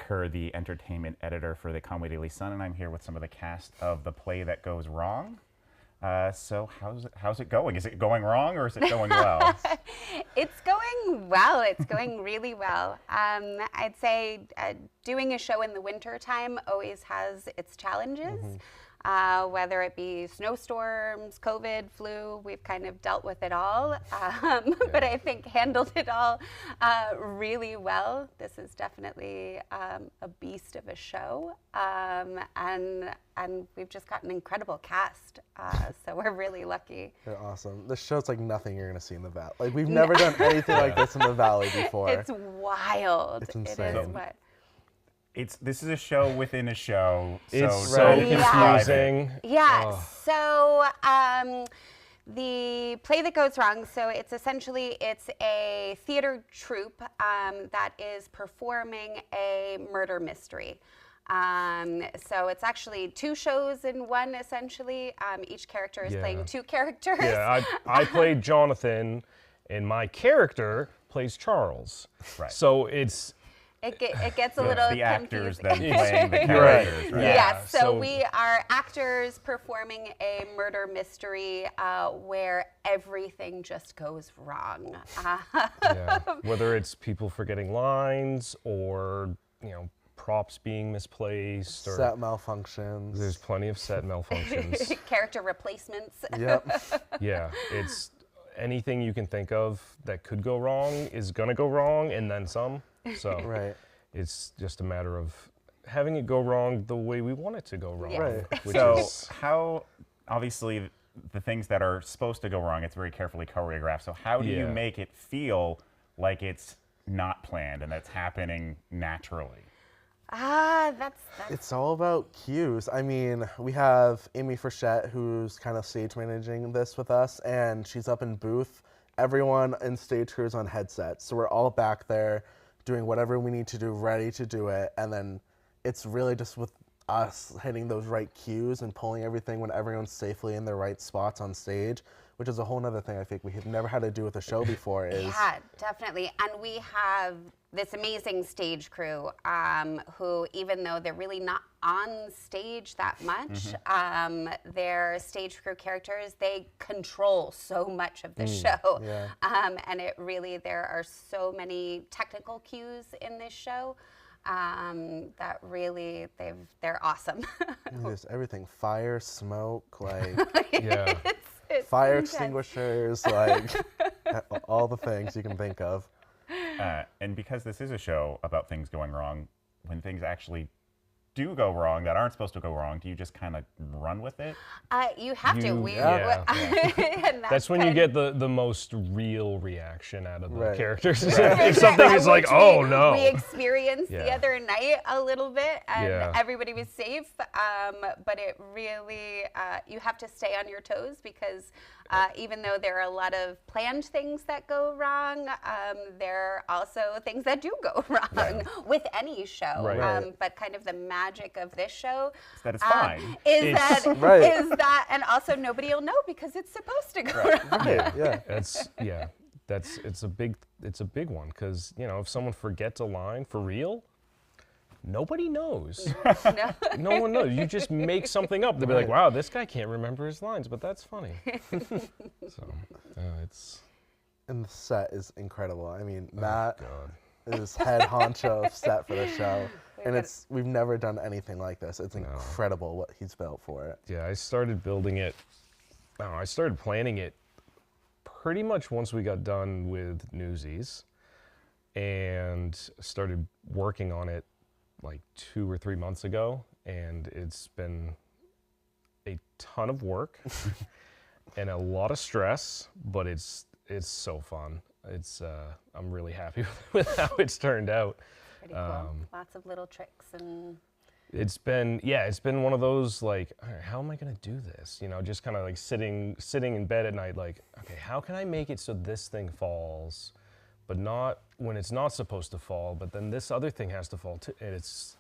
Kerr, the entertainment editor for the Conway Daily Sun, and I'm here with some of the cast of The Play That Goes Wrong. So how's it going? Is it going wrong or is it going well? It's going well. It's going really well. I'd say doing a show in the winter time always has its challenges. Whether it be snowstorms, COVID, flu, we've kind of dealt with it all. But I think handled it all really well. This is definitely a beast of a show. And we've just got an incredible cast. So we're really lucky. They're awesome. This show's like nothing you're going to see in the Valley. Like, we've never done anything like this in the Valley before. It's wild. It's insane. It is what? This is a show within a show. It's so so Yeah. confusing. Yeah, so the Play That Goes Wrong, so it's a theater troupe that is performing a murder mystery. So it's actually two shows in one, essentially. Each character is playing two characters. Yeah, I played Jonathan, and my character plays Charles. Right. So It gets a little the actors confusing. then playing the characters, right? Yeah. Yes, so so- we are actors performing a murder mystery where everything just goes wrong. yeah, whether it's people forgetting lines or, props being misplaced or Set malfunctions. there's plenty of set malfunctions. Character replacements. Yep. Yeah, it's anything you can think of that could go wrong is gonna go wrong and then some. So Right. it's just a matter of having it go wrong the way we want it to go wrong. Yeah. Right. Which So is, how, obviously, the things that are supposed to go wrong, it's very carefully choreographed. So how do you Yeah. make it feel like it's not planned and that's happening naturally? That's It's all about cues. I mean, we have Amy Frechette, who's kind of stage managing this with us, and she's up in booth. Everyone in stage crew is on headsets, so we're all back there doing whatever we need to do, ready to do it, and then it's really just with us hitting those right cues and pulling everything when everyone's safely in their right spots on stage, which is a whole nother thing I think we have never had to do with a show before. Yeah, definitely. And we have this amazing stage crew who, even though they're really not on stage that much, their stage crew characters, they control so much of the show. yeah. And it really, there are so many technical cues in this show that really, they're awesome. There's everything, fire, smoke, like yeah. It's fire intense. extinguishers, like all the things you can think of. And because this is a show about things going wrong, when things actually do go wrong that aren't supposed to go wrong, do you just kind of run with it? You have to. Yeah. And That's when you kind- get the most real reaction out of the Right. characters. If something is like, Which oh we no. experienced the Yeah. other night a little bit, and Yeah. everybody was safe. But it really, you have to stay on your toes because even though there are a lot of planned things that go wrong, there are also things that do go wrong with any show. Right. But kind of the magic of this show That it's fine. is It's- that Right. is that, and also nobody will know because it's supposed to go wrong. Yeah. It's a big one because if someone forgets a line for real, nobody knows. No. No one knows. You just make something up. They'll be like, wow, this guy can't remember his lines, but that's funny. So it's And the set is incredible. I mean, Matt God. is head honcho of set for the show. And got- we've never done anything like this. It's incredible what he's built for it. Yeah, I started building it. I started planning it pretty much once we got done with Newsies, and started working on it like 2 or 3 months ago, and it's been a ton of work and a lot of stress, but it's so fun. I'm really happy with how it's turned out. Pretty cool. Lots of little tricks and. It's been one of those like, all right, how am I gonna do this? Just kind of like sitting in bed at night, like, okay, how can I make it so this thing falls, but not when it's not supposed to fall, but then this other thing has to fall too. And it's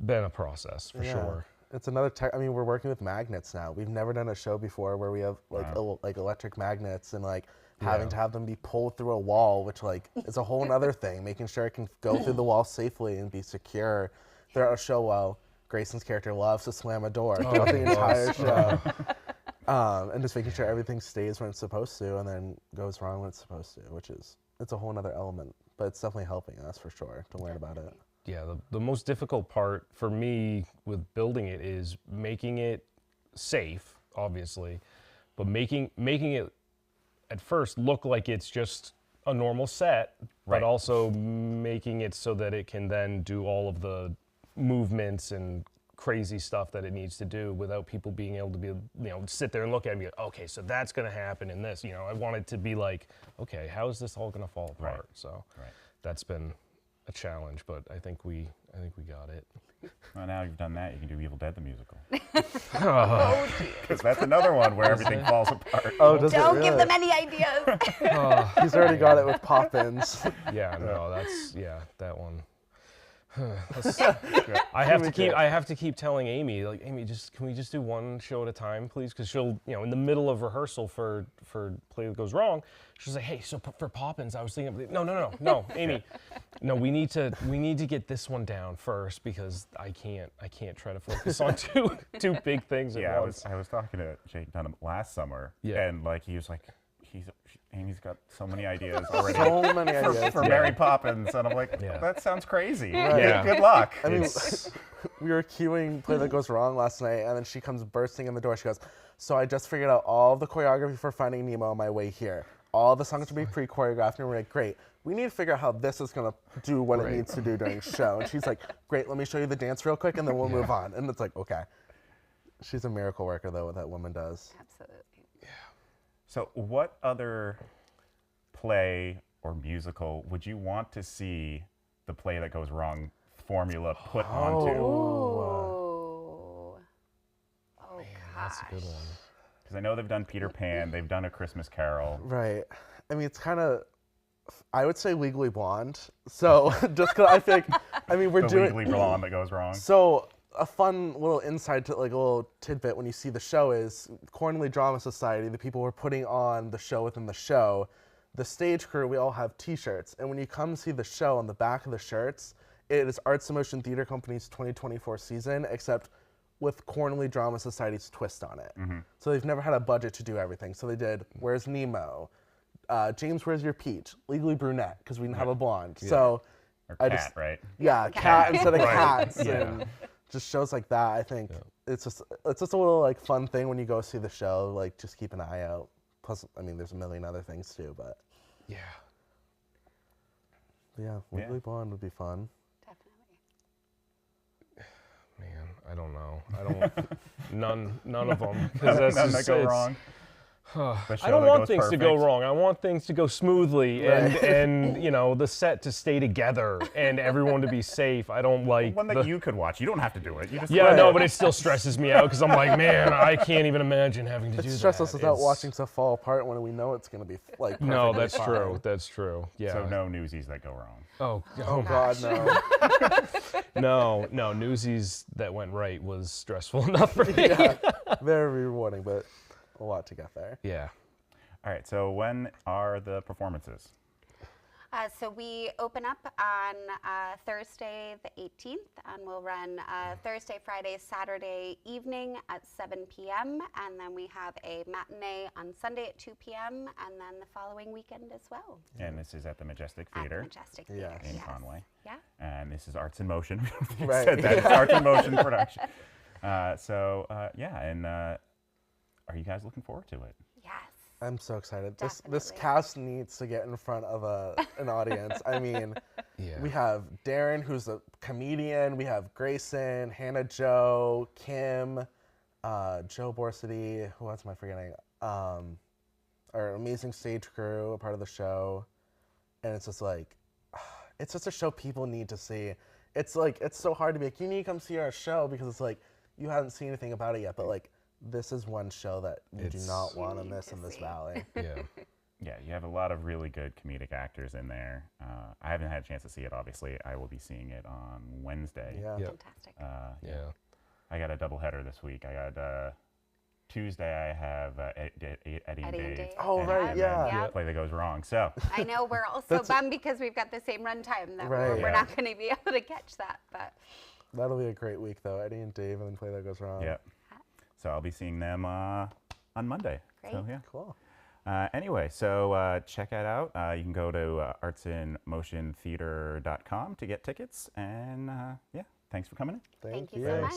been a process for sure. It's another tech. I mean, we're working with magnets now. We've never done a show before where we have like like electric magnets, and like having Yeah. to have them be pulled through a wall, which like is a whole nother thing, making sure it can go through the wall safely and be secure throughout a show. While Grayson's character loves to slam a door throughout the entire show. And just making sure everything stays when it's supposed to and then goes wrong when it's supposed to, which is, it's a whole nother element, but it's definitely helping us for sure to learn about it. Yeah, the most difficult part for me with building it is making it safe, obviously, but making it at first look like it's just a normal set, Right. but also making it so that it can then do all of the movements and crazy stuff that it needs to do without people being able to be, sit there and look at it and be like, okay, so that's going to happen in this. I want it to be like, okay, how is this all going to fall apart? Right. So Right. that's been a challenge, but I think we got it. Well, now you've done that, you can do Evil Dead the musical. Oh, dear. Because that's another one where everything falls apart. Oh, does Don't it give really? them any ideas. He's already got it with Poppins. Yeah, no, that one. I have to keep telling Amy, like, Amy, can we just do one show at a time, please? Because she'll, in the middle of rehearsal for Play That Goes Wrong, she's like, hey, so for Poppins, I was thinking, no, Amy, no, we need to get this one down first because I can't try to focus on two big things at Yeah, once. I was talking to Jake Dunham last summer, Yeah. and like he was like, Amy's got so many ideas already So many ideas. for Mary Poppins, and I'm like, Yeah. that sounds crazy. Yeah. Good luck. I mean, It's- we were queuing Play That Goes Wrong last night, and then she comes bursting in the door. She goes, so I just figured out all the choreography for Finding Nemo on my way here. All the songs will be pre-choreographed, and we're like, great. We need to figure out how this is going to do what it needs to do during show. And she's like, great, let me show you the dance real quick, and then we'll move on. And it's like, okay. She's a miracle worker, though, what that woman does. Absolutely. So, what other play or musical would you want to see the Play That Goes Wrong formula put onto? Ooh. Oh, That's a good one. Because I know they've done Peter Pan, they've done A Christmas Carol. Right. I mean, it's kind of, I would say Legally Blonde. So just because I feel like, I mean, we're The doing. Legally Blonde that goes wrong. So a fun little insight to like a little tidbit when you see the show is Cornley Drama Society, the people who are putting on the show within the show, the stage crew, we all have t-shirts. And when you come see the show, on the back of the shirts, it is Arts in Motion Theater Company's 2024 season, except with Cornley Drama Society's twist on it. So they've never had a budget to do everything. So they did Where's Nemo? James, Where's Your Peach? Legally Brunette, because we didn't have a blonde. So Or I Cat, just- right? yeah, cat instead of cats, Yeah. and just shows like that. I think it's just a little like fun thing when you go see the show. Like just keep an eye out. Plus, I mean, there's a million other things too, but Yeah. yeah, Legally Blonde would be fun. Definitely. Man, I don't know. I don't. None of them. Because None that go wrong. The I show don't that want goes things to go perfect. wrong. I want things to go smoothly and the set to stay together and everyone to be safe. I don't like One that you could watch. You don't have to do it. You just Yeah, no, but it still stresses me out because I'm like, man, I can't even imagine having to do It that. stresses us out It's- watching stuff fall apart when we know it's gonna be like. No, perfectly that's fine. true. That's true. Yeah. So no newsies that go wrong. Oh God, no. No, Newsies that went right was stressful enough for me. Yeah, very rewarding, but a lot to get there. Yeah. All right. So when are the performances? So we open up on Thursday the 18th, and we'll run Thursday, Friday, Saturday evening at 7 p.m. And then we have a matinee on Sunday at 2 p.m. and then the following weekend as well And this is at the Majestic at the Theater Majestic Theater. Yes. in Yes. Conway. Yeah. And this is Arts in Motion. You Right. said that. It's Arts in Motion production. And are you guys looking forward to it? Yes. I'm so excited. This Definitely. cast needs to get in front of an audience. I mean, Yeah. we have Darren, who's a comedian. We have Grayson, Hannah Jo, Kim, Joe Borsity. Who else am I forgetting? Our amazing stage crew, a part of the show. And it's just like, it's just a show people need to see. It's like, it's so hard to be like, you need to come see our show because it's like, you haven't seen anything about it yet. But like, this is one show that you do It's- not want to need miss to in this see. valley. Yeah. Yeah, you have a lot of really good comedic actors in there. I haven't had a chance to see it, obviously. I will be seeing it on Wednesday. Yeah. Yeah. Fantastic. Uh, Yeah. I got a doubleheader this week. I got Tuesday I have Eddie and Dave. Oh, right, yeah. Yeah. Play that goes wrong. So I know we're also bummed because we've got the same run time that we're Right. not going to be able to catch that. But That'll be a great week, though. Eddie and Dave, and then Play That Goes Wrong. yeah. So I'll be seeing them on Monday. So Great. yeah. Cool. Anyway, so check it out. You can go to artsinmotiontheater.com to get tickets. And yeah, thanks for coming in. thank you so much.